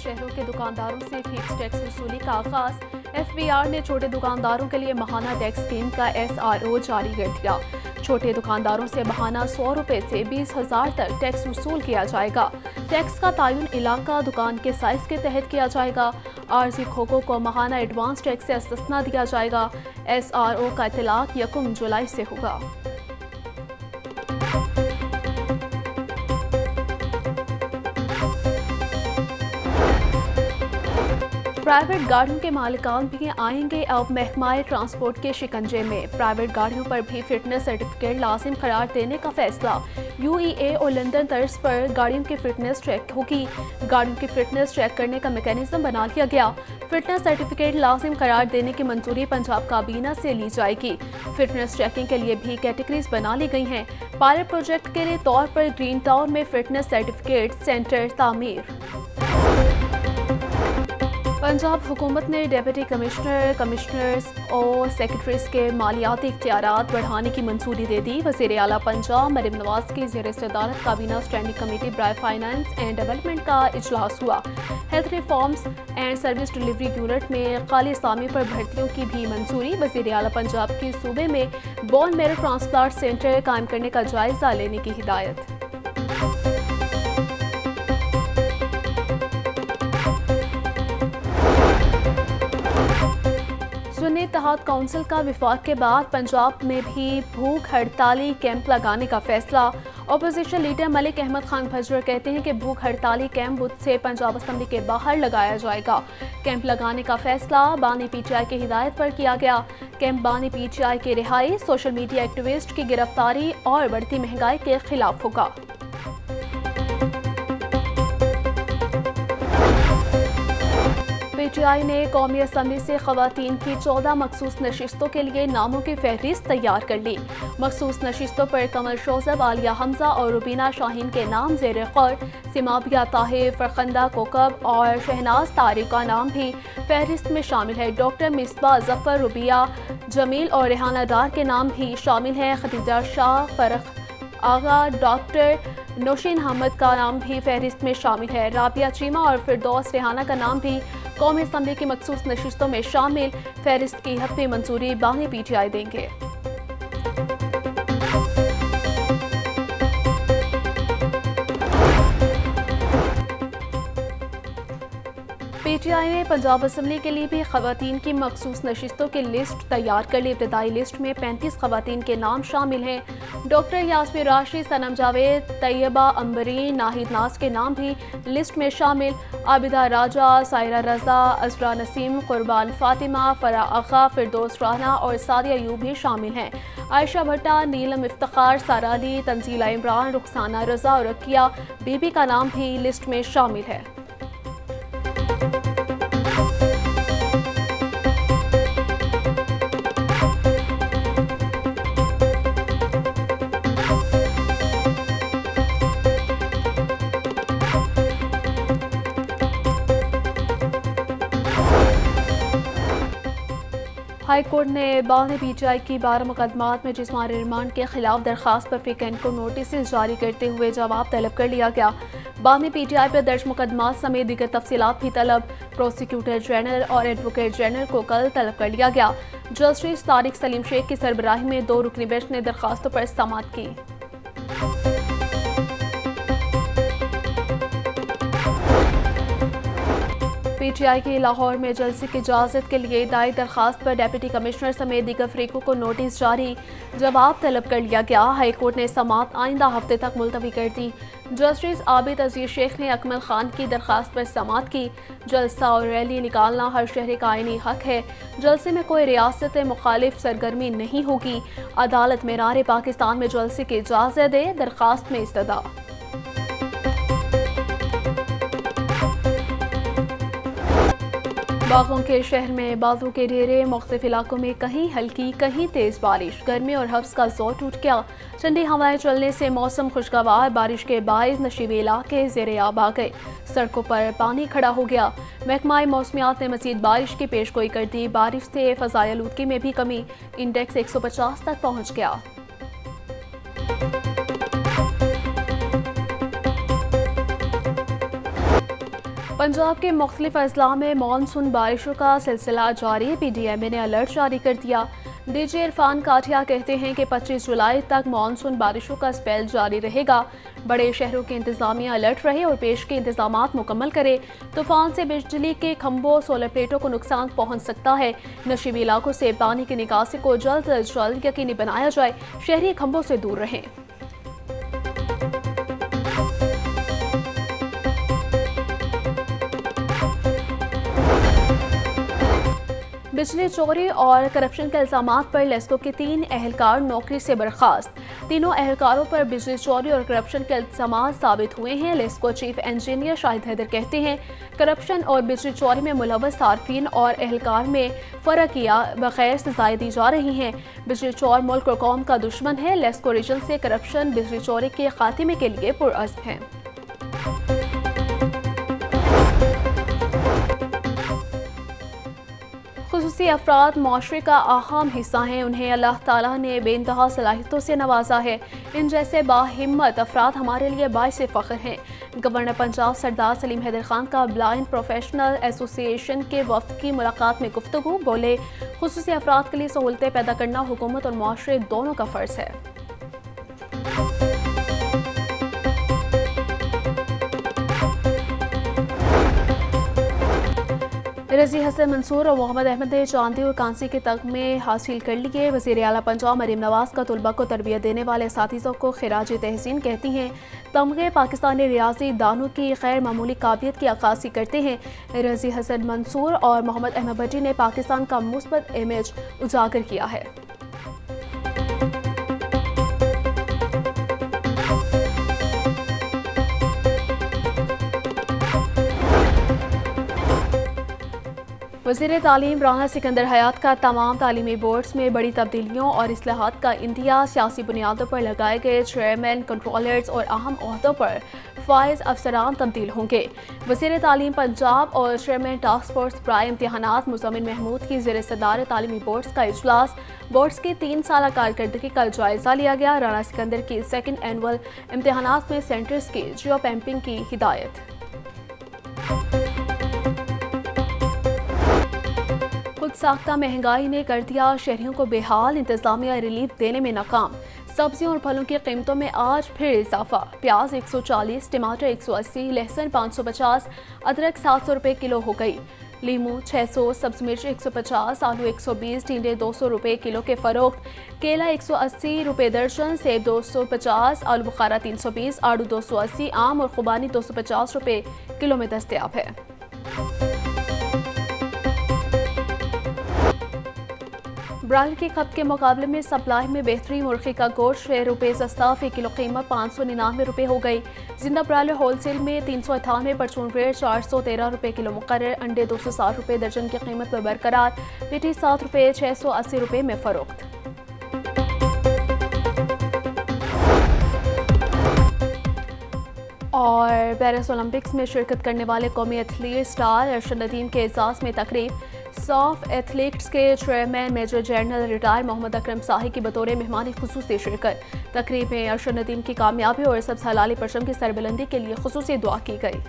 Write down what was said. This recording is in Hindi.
शहरों के दुकानदारों से फिक्स टैक्स वसूली का आगाज। FBR ने छोटे दुकानदारों के लिए महाना टैक्स स्कीम का SRO जारी कर दिया। छोटे दुकानदारों से महाना 100 रुपए से 20,000 तक टैक्स वसूल किया जाएगा। टैक्स का तयन इलाका दुकान के साइज के तहत किया जाएगा। आर्जी खोखों को महाना एडवांस टैक्स से इस्तिस्ना दिया जाएगा। SRO का इतलाक 1 जुलाई से होगा। प्राइवेट गाड़ियों के मालिकान भी आएंगे अब महकमा ट्रांसपोर्ट के शिकंजे में। प्राइवेट गाड़ियों पर भी फिटनेस सर्टिफिकेट लाजिम करार देने का फैसला। UEA और लंदन तर्ज पर गाड़ियों की फिटनेस चेक होगी। गाड़ियों की फिटनेस चेक करने का मैकेनिज्म बना लिया गया। फिटनेस सर्टिफिकेट लाजिम करार देने की मंजूरी पंजाब काबीना से ली जाएगी। फिटनेस चेकिंग के लिए भी कैटेगरीज बना ली गई हैं। पायलट प्रोजेक्ट के लिए तौर पर ग्रीन टाउन में फिटनेस सर्टिफिकेट सेंटर तामीर। पंजाब हुकूमत ने डिप्टी कमिश्नर, कमिश्नर्स और सेक्रेटरीज के मालियाती इख्तियारात बढ़ाने की मंजूरी दे दी। वज़ीर आला पंजाब मरीम नवाज की ज़ेर सदारत काबीना स्टैंडिंग कमेटी बराए फाइनेंस एंड डेवलपमेंट का इजलास हुआ। Health reforms and service delivery unit में खाली असामी पर भर्तियों की भी मंजूरी। वज़ीर आला पंजाब की सूबे में बोन मैरो ट्रांसप्लांट सेंटर कायम करने का जायजा लेने की हिदायत। सुन्नी इत्तेहाद काउंसिल का विफाक के बाद पंजाब में भी भूख हड़ताली कैंप लगाने का फैसला। अपोजिशन लीडर मलिक अहमद खान भजर कहते हैं कि भूख हड़ताली कैंप बुध से पंजाब असम्बली के बाहर लगाया जाएगा। कैंप लगाने का फैसला बानी PTI की हिदायत पर किया गया। कैंप बानी PTI की रिहाई, सोशल मीडिया एक्टिविस्ट की गिरफ्तारी और बढ़ती महंगाई के खिलाफ होगा। PTI ने कौमी असम्बली से खवातीन की 14 मखसूस नशिस्तों के लिए नामों की फहरिस्त तैयार कर ली। मखसूस नशिस्तों पर कमल शोजब, आलिया हमजा और रुबीना शाहीन के नाम ज़ेर गौर। सिमाबिया ताहिर, फरखंदा कोकब और शहनाज तारिक का नाम भी फहरिस्त में शामिल है। डॉक्टर मिसबा जफर, रुबिया जमील और रेहाना डार के नाम भी शामिल हैं। खदीजा शाह, फरख आगा, डॉक्टर नौशीन अहमद का नाम भी फहरिस्त में शामिल है। राबिया चीमा और फिरदौस रेहाना का नाम भी कौमी असम्बली की मखसूस नशिस्तों में शामिल। फहरिस्त की हतमी मंजूरी बानी PTI देंगे। PTI ने पंजाब असम्बली के लिए भी खवातीन की मखसूस नशिस्तों की लिस्ट तैयार कर ली। इब्तदाई लिस्ट में 35 खवातीन के नाम शामिल हैं। डॉक्टर यास्मीन राशि, सनम जावेद, तैयबा अंबरीन, नाहिद नाज के नाम भी लिस्ट में शामिल। आबिदा राजा, सायरा रजा, असरा नसीम, कुर्बान फातिमा, फरा आगा, फिरदौस राना और सादिया अयूब भी शामिल हैं। आयशा भट्टा, नीलम इफ्तिखार, सारा अली, तंजीला इमरान, रुखसाना रजा और रकिया बीबी का नाम भी लिस्ट में शामिल है। हाई कोर्ट ने बानी PTI की 12 मुकदमात में जिस्मानी रिमांड के खिलाफ दरखास्त पर वीकेंड को नोटिस जारी करते हुए जवाब तलब कर लिया गया। बानी PTI पर दर्ज मुकदमात समेत दीगर तफसीलात भी तलब। प्रोसिक्यूटर जनरल और एडवोकेट जनरल को कल तलब कर लिया गया। जस्टिस तारिक सलीम शेख की सरबराही में 2 रुकनी बेंच ने दरखास्तों पर समाअत की। PTI की लाहौर में जलसे की इजाज़त के लिए दायर दरखास्त पर डिप्टी कमिश्नर समेत दीगर फरीकों को नोटिस जारी, जवाब तलब कर लिया गया। हाई कोर्ट ने समाअत आइंदा हफ्ते तक मुलतवी कर दी। जस्टिस आबिद अजीज शेख ने अकमल खान की दरखास्त पर समाअत की। जलसा और रैली निकालना हर शहरी का आईनी हक है। जलसे में कोई रियासत मुखालिफ सरगर्मी नहीं होगी। अदालत मीरार पाकिस्तान में जलसे की इजाज़त दे, दरखास्त में इस्तदा। बागों के शहर में बादलों के ढेरे, मुख्तलिफ इलाकों में कहीं हल्की कहीं तेज बारिश। गर्मी और हफ्स का जोर टूट गया। ठंडी हवाएं चलने से मौसम खुशगवार। बारिश के बायस नशीबे इलाके ज़ेरे आब आ गए। सड़कों पर पानी खड़ा हो गया। महकमा मौसमियात ने मज़ीद बारिश की पेशगोई कर दी। बारिश से फ़ज़ाई आलूदगी में भी कमी, इंडेक्स 150 तक पहुँच गया। पंजाब के मुख्तलिफ अजला में मानसून बारिशों का सिलसिला जारी। PDMA ने अलर्ट जारी कर दिया। DJ इरफान काठिया कहते हैं कि 25 जुलाई तक मानसून बारिशों का स्पेल जारी रहेगा। बड़े शहरों के इंतजामिया अलर्ट रहे और पेश के इंतजामात मुकम्मल करे। तूफान से बिजली के खंभों, सोलर प्लेटों को नुकसान पहुंच सकता है। नशीबी इलाकों से पानी की निकासी को जल्द अज जल्द यकीनी बनाया जाए। शहरी खंभों से दूर रहें। बिजली चोरी और करप्शन के इल्जामात पर लेस्को के 3 एहलकार नौकरी से बर्खास्त। तीनों एहलकारों पर बिजली चोरी और करप्शन के इल्जामात साबित हुए हैं। लेस्को चीफ इंजीनियर शाहिद हैदर कहते हैं, करप्शन और बिजली चोरी में मुलव्वस सार्फिन और एहलकार में फ़र्क किया बगैर सजाएं दी जा रही हैं। बिजली चोर मुल्क और कौम का दुश्मन है। लेस्को रीजन से करप्शन बिजली चोरी के खात्मे के लिए पुरअज़्म है। खुसूसी अफराद माशरे का अहम हिस्सा हैं। उन्हें अल्लाह ताला ने बेइंतहा सलाहियतों से नवाजा है। इन जैसे बाहिम्मत अफराद हमारे लिए बाइस फ़ख्र हैं। गवर्नर पंजाब सरदार सलीम हैदर खान का ब्लाइंड प्रोफेशनल एसोसिएशन के वफ्द की मुलाकात में गुफ्तगू। बोले, खुसूसी अफराद के लिए सहूलतें पैदा करना हुकूमत और माशरे दोनों का फ़र्ज है। रजी हसन मंसूर और मोहम्मद अहमद ने चांदी और कांसी के तगमे हासिल कर लिए। वज़ीर आला पंजाब मरीम नवाज का तलबा को तरबियत देने वाले असातिज़ा को खिराज तहसीन कहती हैं। तमगे पाकिस्तानी रियाजी दानों की गैर मामूली काबिलियत की अक्कासी करते हैं। रजी हसन मंसूर और मोहम्मद अहमद भट्टी ने पाकिस्तान का मुस्बत इमेज उजागर किया है। वज़ीर तालीम राना सिकंदर हयात का तमाम तालीमी बोर्ड्स में बड़ी तब्दीलियों और इस्लाहात का इंतहा। सियासी बुनियादों पर लगाए गए चेयरमैन, कंट्रोलर्स और अहम ओहदों पर फाइज अफसरान तब्दील होंगे। वज़ीर तालीम पंजाब और चेयरमैन टास्क फोर्स प्राइम इम्तिहानात मुज़म्मिल महमूद की ज़ेर सदारत तालीमी बोर्ड्स का इजलास। बोर्ड्स की 3 साला कारकर्दगी का जायज़ा लिया गया। राना सिकंदर की 2nd एनुअल इम्तिहानात में सेंटर्स की जियो पैम्पिंग की हिदायत। खुद साख्ता महंगाई ने कर दिया शहरियों को बेहाल। इंतजामिया रिलीफ देने में नाकाम। सब्जियों और फलों की कीमतों में आज फिर इजाफा। प्याज 140, टमाटर 180, लहसुन 550, अदरक 700 रुपये किलो हो गई। लीमू 600, सब्ज मिर्च 150, आलू 120, टिंडे 200 रुपये किलो के फरोख्त। केला 180 रुपये दर्जन, सेब 250, आलू बुखारा 320, आड़ू 280, आम और खुबानी 250 रुपये किलो में दस्तयाब है। ब्रायलर की खपत के मुकाबले में सप्लाई में बेहतरी। मुर्गी का गोश्त 6 रुपये सस्ता, फी किलो कीमत 599 रुपये हो गई। जिंदा ब्रायलर होलसेल में 398, परचून रेट 413 रुपये किलो मुकर्रर। अंडे 260 रुपये दर्जन की कीमत पर बरकरार। पेटी 7 रुपये 680 रुपये में फरोख्त। और पेरिस ओलंपिक्स में शिरकत करने वाले कौमी एथलीट स्टार अरशद नदीम के एजाज़ में तकरीब। सॉफ एथलीट्स के chairman major general retired Mohammad Akram Shahi की बतौर मेहमान खुसूसी शिरकत। तकरीब में अरशद नदीम की कामयाबी और सब हलाली परचम की सरबुलंदी के लिए खुसूसी दुआ की गई।